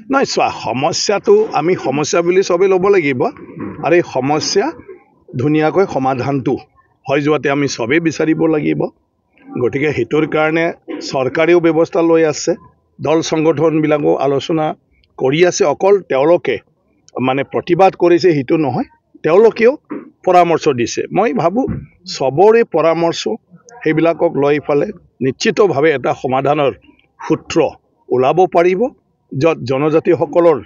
নহয় চোৱা সমস্যাটো আমি সমস্যা বুলি চবেই ল'ব লাগিব আৰু এই সমস্যা ধুনীয়াকৈ সমাধানটো হৈ যোৱাতে আমি চবেই বিচাৰিব লাগিব গতিকে সেইটোৰ কাৰণে চৰকাৰেও ব্যৱস্থা লৈ আছে দল সংগঠনবিলাকো আলোচনা কৰি আছে অকল তেওঁলোকে মানে প্ৰতিবাদ কৰিছে সেইটো নহয় তেওঁলোকেও পৰামৰ্শ দিছে মই ভাবোঁ চবৰে পৰামৰ্শ সেইবিলাকক লৈ ফালে নিশ্চিতভাৱে এটা সমাধানৰ সূত্ৰ ওলাব পাৰিব য'ত জনজাতিসকলৰ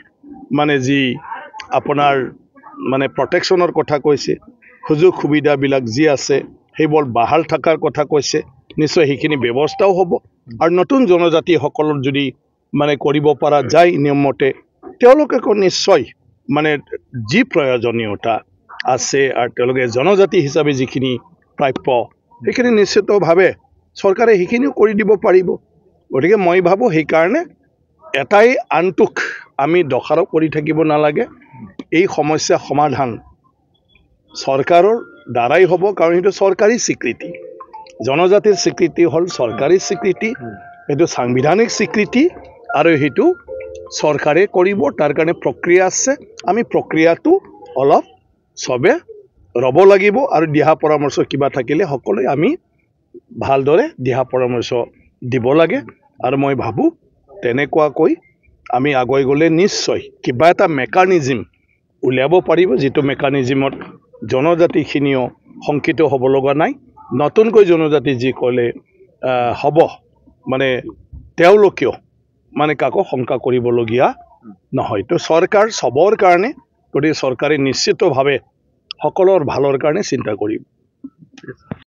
মানে যি আপোনাৰ মানে প্ৰটেকশ্যনৰ কথা কৈছে সুযোগ সুবিধাবিলাক যি আছে সেইবোৰ বাহাল থকাৰ কথা কৈছে নিশ্চয় সেইখিনি ব্যৱস্থাও হ'ব আৰু নতুন জনজাতিসকলৰ যদি মানে কৰিব পৰা যায় নিয়মমতে তেওঁলোকে নিশ্চয় মানে যি প্ৰয়োজনীয়তা আছে আৰু তেওঁলোকে জনজাতি হিচাপে যিখিনি প্ৰাপ্য সেইখিনি নিশ্চিতভাৱে চৰকাৰে সেইখিনিও কৰি দিব পাৰিব গতিকে মই ভাবোঁ সেইকাৰণে এটাই আনটোক আমি দোষাৰোপ কৰি থাকিব নালাগে এই সমস্যা সমাধান চৰকাৰৰ দ্বাৰাই হ'ব কাৰণ সেইটো চৰকাৰী স্বীকৃতি জনজাতিৰ স্বীকৃতি হ'ল চৰকাৰী স্বীকৃতি সেইটো সাংবিধানিক স্বীকৃতি আৰু সেইটো চৰকাৰে কৰিব তাৰ কাৰণে প্ৰক্ৰিয়া আছে আমি প্ৰক্ৰিয়াটো অলপ চবে ৰ'ব লাগিব আৰু দিহা পৰামৰ্শ কিবা থাকিলে সকলোৱে আমি ভালদৰে দিহা পৰামৰ্শ দিব লাগে আৰু মই ভাবোঁ তেনেকুৱাকৈ আমি আগুৱাই গ'লে নিশ্চয় কিবা এটা মেকানিজিম উলিয়াব পাৰিব যিটো মেকানিজিমত জনজাতিখিনিও শংকিত হ'ব লগা নাই নতুনকৈ জনজাতি যি ক'লে হ'ব মানে তেওঁলোকেও মানে কাকো শংকা কৰিবলগীয়া নহয় তো চৰকাৰ চবৰ কাৰণে গতিকে চৰকাৰে নিশ্চিতভাৱে সকলৰ ভালৰ কাৰণে চিন্তা কৰিব